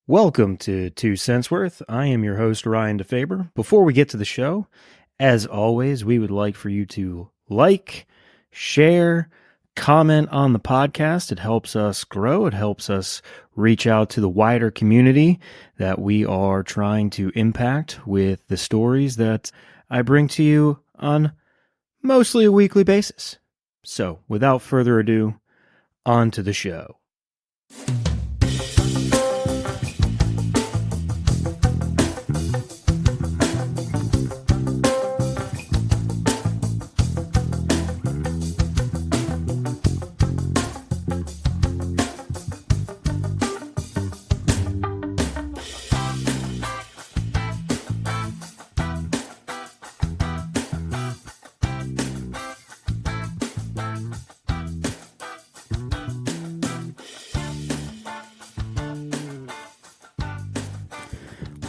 Welcome to 2 Cents Worth. I am your host, Ryan DeFaber. Before we get to the show, as always, we would like for you to like, share, comment on the podcast. It helps us grow. It helps us reach out to the wider community that we are trying to impact with the stories that I bring to you on mostly a weekly basis. So, without further ado, on to the show.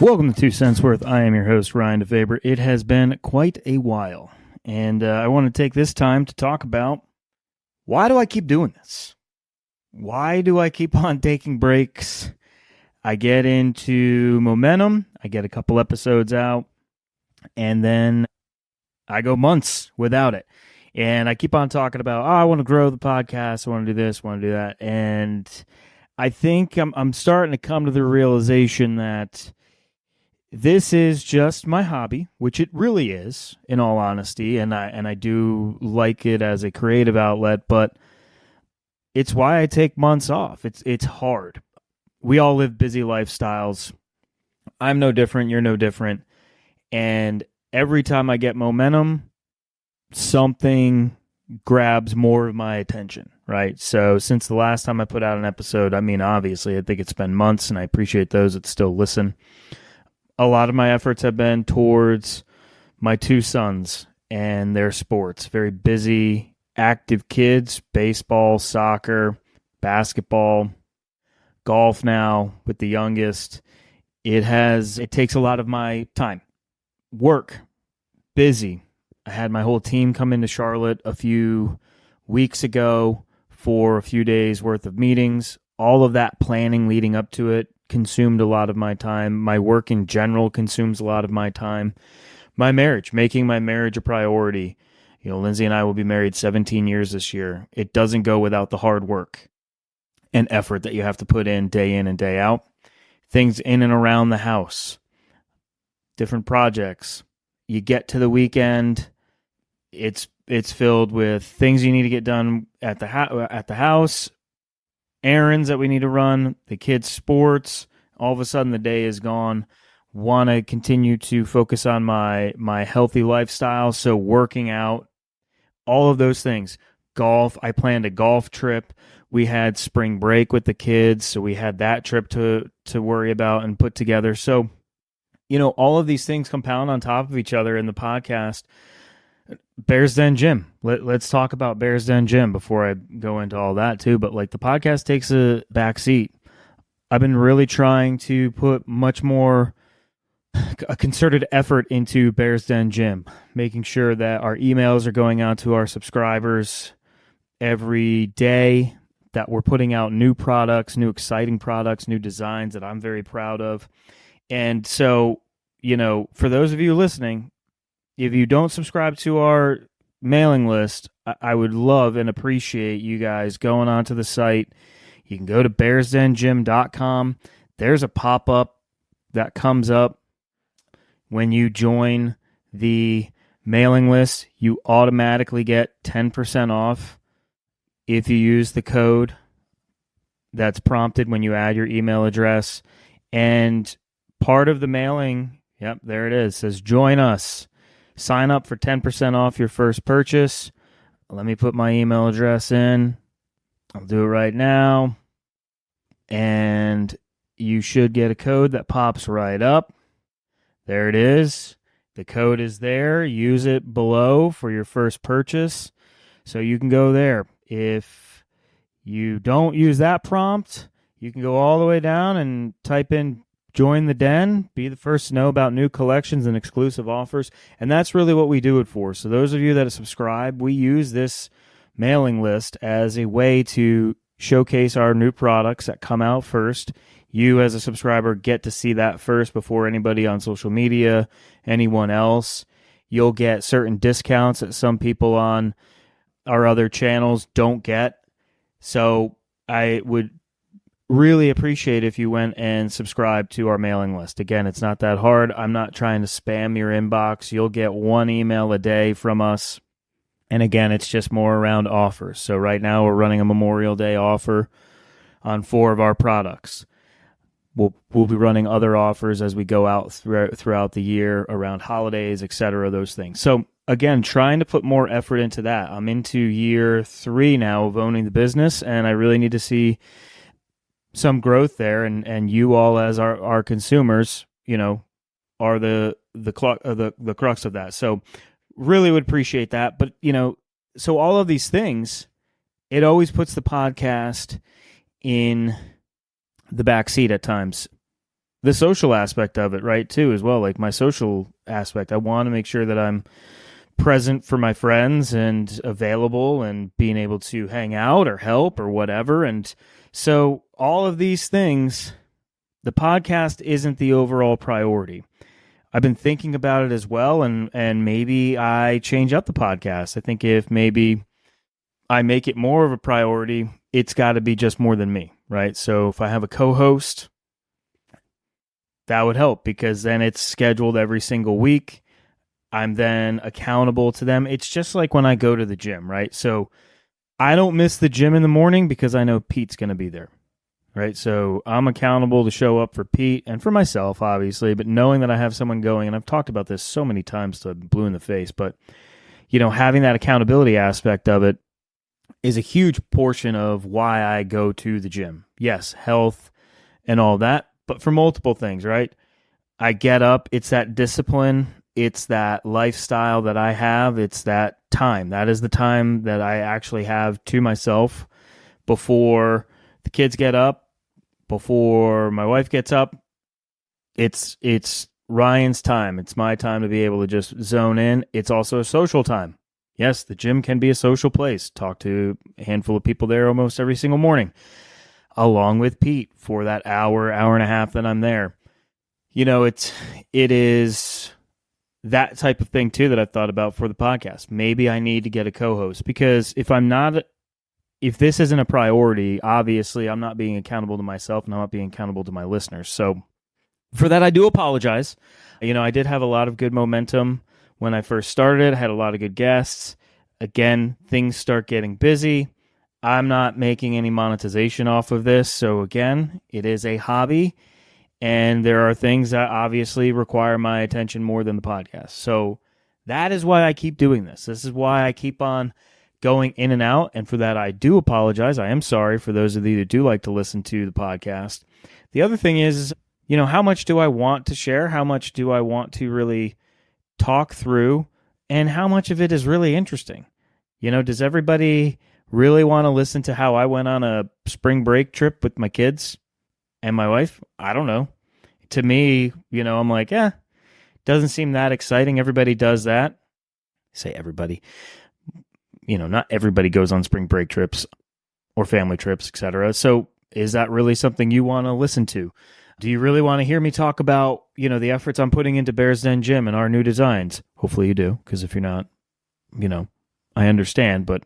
Welcome to 2 Cents Worth. I am your host, Ryan DeFaber. It has been quite a while, and I want to take this time to talk about why do I keep doing this? Why do I keep on taking breaks? I get into momentum, I get a couple episodes out, and then I go months without it. And I keep on talking about, I want to grow the podcast, I want to do this, I want to do that. And I think I'm starting to come to the realization that this is just my hobby, which it really is, in all honesty, and I do like it as a creative outlet, but it's why I take months off. It's hard. We all live busy lifestyles. I'm no different, you're no different. And every time I get momentum, something grabs more of my attention, right? So since the last time I put out an episode, I mean, obviously, I think it's been months, and I appreciate those that still listen. A lot of my efforts have been towards my two sons and their sports. Very busy, active kids, baseball, soccer, basketball, golf now with the youngest. It takes a lot of my time. Work, busy. I had my whole team come into Charlotte a few weeks ago for a few days worth of meetings. All of that planning leading up to it consumed a lot of my time. My work in general consumes a lot of my time. My marriage, making my marriage a priority. You know, Lindsay and I will be married 17 years this year. It doesn't go without the hard work and effort that you have to put in and day out. Things in and around the house, different projects. You get to the weekend, it's filled with things you need to get done at the house, errands that we need to run, the kids' sports. All of a sudden the day is gone. Want to continue to focus on my healthy lifestyle, so working out, all of those things. Golf, I planned a golf trip. We had spring break with the kids, so we had that trip to worry about and put together. So, you know, all of these things compound on top of each other in the podcast. Bears Den Gym. Let's talk about Bears Den Gym before I go into all that too. But like, the podcast takes a back seat. I've been really trying to put much more a concerted effort into Bears Den Gym, making sure that our emails are going out to our subscribers every day, that we're putting out new products, new exciting products, new designs that I'm very proud of. And so, you know, for those of you listening, if you don't subscribe to our mailing list, I would love and appreciate you guys going onto the site. You can go to bearsdengym.com. There's a pop-up that comes up when you join the mailing list. You automatically get 10% off if you use the code that's prompted when you add your email address. And part of the mailing, yep, there it is, says join us. Sign up for 10% off your first purchase. Let me put my email address in. I'll do it right now. And you should get a code that pops right up. There it is. The code is there. Use it below for your first purchase. So you can go there. If you don't use that prompt, you can go all the way down and type in join the den, be the first to know about new collections and exclusive offers. And that's really what we do it for. So those of you that subscribe, we use this mailing list as a way to showcase our new products that come out first. You as a subscriber get to see that first before anybody on social media, anyone else. You'll get certain discounts that some people on our other channels don't get. So I would really appreciate if you went and subscribed to our mailing list. Again, it's not that hard. I'm not trying to spam your inbox. You'll get one email a day from us. And again, it's just more around offers. So right now we're running a Memorial Day offer on 4 of our products. We'll be running other offers as we go out throughout the year around holidays, etc., those things. So again, trying to put more effort into that. I'm into year 3 now of owning the business, and I really need to see some growth there. And you all as our consumers, are the crux of that. So really would appreciate that. But, so all of these things, it always puts the podcast in the back seat at times. The social aspect of it, right, too, as well. Like my social aspect, I want to make sure that I'm present for my friends and available and being able to hang out or help or whatever. And so all of these things, the podcast isn't the overall priority. I've been thinking about it as well, and maybe I change up the podcast. I think if maybe I make it more of a priority, it's got to be just more than me, right? So if I have a co-host, that would help because then it's scheduled every single week. I'm then accountable to them. It's just like when I go to the gym, right? So I don't miss the gym in the morning because I know Pete's going to be there, right? So I'm accountable to show up for Pete and for myself, obviously, but knowing that I have someone going, and I've talked about this so many times to blue in the face, but, having that accountability aspect of it is a huge portion of why I go to the gym. Yes, health and all that, but for multiple things, right? I get up, it's that discipline, it's that lifestyle that I have, it's that time. That is the time that I actually have to myself before the kids get up, before my wife gets up. It's Ryan's time. It's my time to be able to just zone in. It's also a social time. Yes, the gym can be a social place. Talk to a handful of people there almost every single morning, along with Pete for that hour and a half that I'm there. It is that type of thing too that I've thought about for the podcast. Maybe I need to get a co-host because if this isn't a priority, obviously I'm not being accountable to myself and I'm not being accountable to my listeners. So for that, I do apologize. I did have a lot of good momentum when I first started. I had a lot of good guests. Again, things start getting busy. I'm not making any monetization off of this. So again, it is a hobby. And there are things that obviously require my attention more than the podcast. So that is why I keep doing this. This is why I keep on going in and out. And for that, I do apologize. I am sorry for those of you that do like to listen to the podcast. The other thing is, how much do I want to share? How much do I want to really talk through? And how much of it is really interesting? Does everybody really want to listen to how I went on a spring break trip with my kids and my wife? I don't know. To me, I'm like, doesn't seem that exciting. Everybody does that. I say everybody. Not everybody goes on spring break trips or family trips, etc. So is that really something you want to listen to? Do you really want to hear me talk about, the efforts I'm putting into Bears Den Gym and our new designs? Hopefully you do, because if you're not, I understand. But,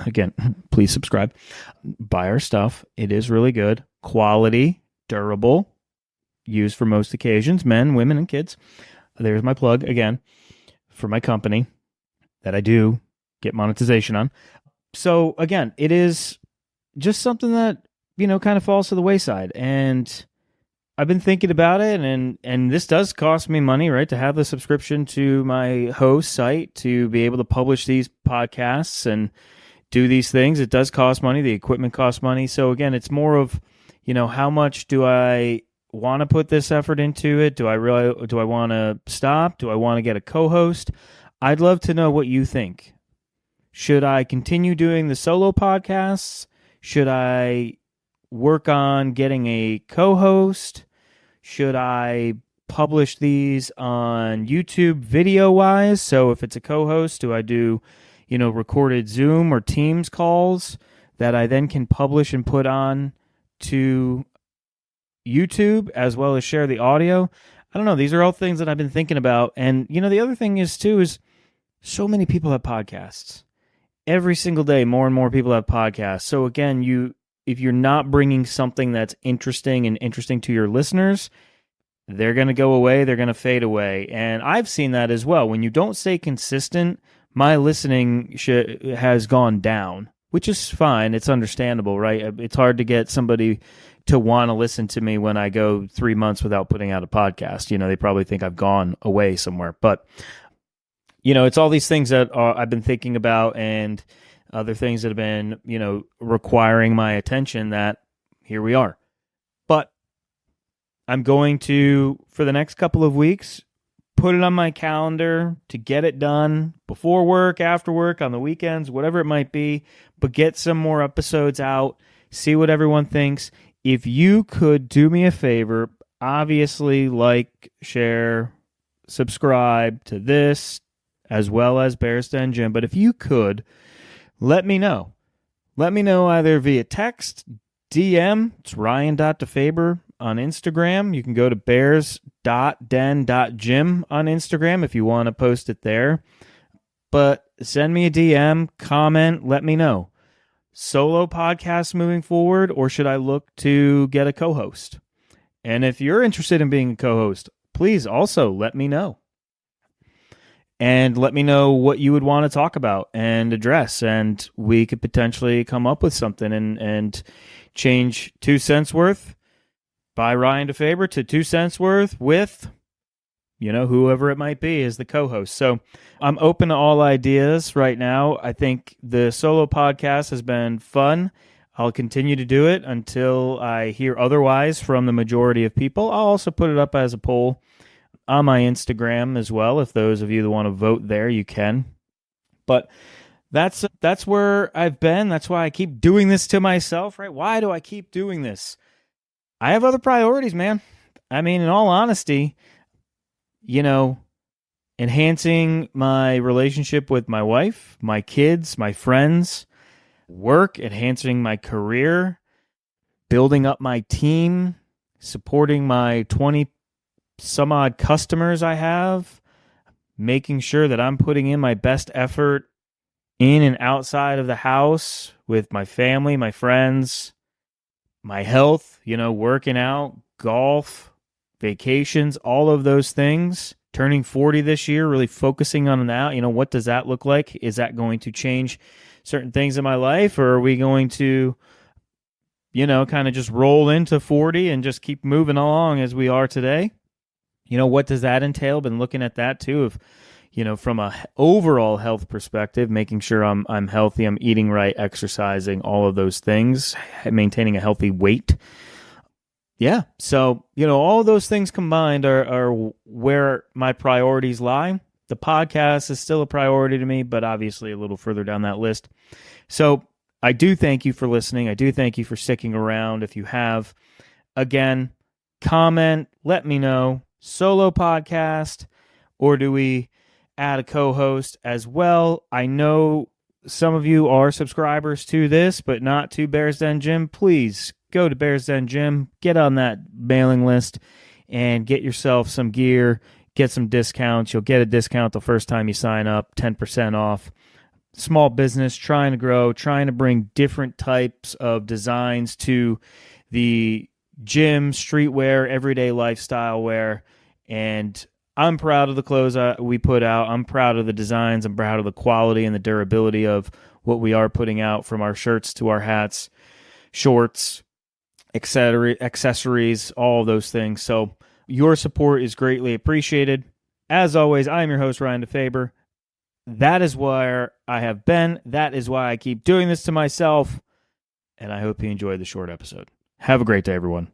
again, please subscribe. Buy our stuff. It is really good. Quality, durable, used for most occasions, men, women, and kids. There's my plug, again, for my company that I do get monetization on. So, again, it is just something that, kind of falls to the wayside. And I've been thinking about it, and this does cost me money, right, to have the subscription to my host site to be able to publish these podcasts and do these things. It does cost money. The equipment costs money. So again, it's more of, how much do I want to put this effort into it? Do I want to stop? Do I want to get a co-host? I'd love to know what you think. Should I continue doing the solo podcasts? Should I work on getting a co-host? Should I publish these on YouTube video-wise? So if it's a co-host, do I do, recorded Zoom or Teams calls that I then can publish and put on to YouTube as well as share the audio. I don't know. These are all things that I've been thinking about. And, the other thing is, too, is so many people have podcasts. Every single day, more and more people have podcasts. So, again, if you're not bringing something that's interesting to your listeners, they're going to go away. They're going to fade away. And I've seen that as well. When you don't stay consistent, my listening has gone down, which is fine. It's understandable, right? It's hard to get somebody to want to listen to me when I go 3 months without putting out a podcast. They probably think I've gone away somewhere. But, it's all these things that I've been thinking about and other things that have been, requiring my attention that here we are. But I'm going to, for the next couple of weeks, put it on my calendar to get it done before work, after work, on the weekends, whatever it might be, but get some more episodes out, see what everyone thinks. If you could do me a favor, obviously like, share, subscribe to this, as well as Bears Den Gym. But if you could, let me know. Let me know either via text, DM, it's ryan.defaber on Instagram. You can go to bears.den.gym on Instagram if you want to post it there. But send me a DM, comment, let me know. Solo podcast moving forward, or should I look to get a co-host? And if you're interested in being a co-host, please also let me know. And let me know what you would want to talk about and address, and we could potentially come up with something and change 2 cents worth by Ryan DeFaber to 2 cents worth with, whoever it might be as the co-host. So I'm open to all ideas right now. I think the solo podcast has been fun. I'll continue to do it until I hear otherwise from the majority of people. I'll also put it up as a poll on my Instagram as well. If those of you that want to vote there, you can. But that's where I've been. That's why I keep doing this to myself, right? Why do I keep doing this? I have other priorities, man. I mean, in all honesty, enhancing my relationship with my wife, my kids, my friends, work, enhancing my career, building up my team, supporting my 20 some odd customers I have, making sure that I'm putting in my best effort in and outside of the house with my family, my friends, my health, working out, golf, vacations, all of those things. Turning 40 this year, really focusing on that. What does that look like? Is that going to change certain things in my life, or are we going to, kind of just roll into 40 and just keep moving along as we are today? What does that entail? Been looking at that too, of, from a overall health perspective, making sure I'm healthy, I'm eating right, exercising, all of those things, maintaining a healthy weight. Yeah. So, all of those things combined are where my priorities lie. The podcast is still a priority to me, but obviously a little further down that list. So I do thank you for listening. I do thank you for sticking around. If you have, again, comment, let me know. Solo podcast, or do we add a co-host as well? I know some of you are subscribers to this, but not to Bears Den Gym. Please go to Bears Den Gym, get on that mailing list, and get yourself some gear, get some discounts. You'll get a discount the first time you sign up, 10% off. Small business, trying to grow, trying to bring different types of designs to the gym, streetwear, everyday lifestyle wear. And I'm proud of the clothes we put out. I'm proud of the designs. I'm proud of the quality and the durability of what we are putting out, from our shirts to our hats, shorts, etc., accessories, all of those things. So your support is greatly appreciated. As always, I am your host, Ryan DeFaber. That is where I have been. That is why I keep doing this to myself. And I hope you enjoyed the short episode. Have a great day, everyone.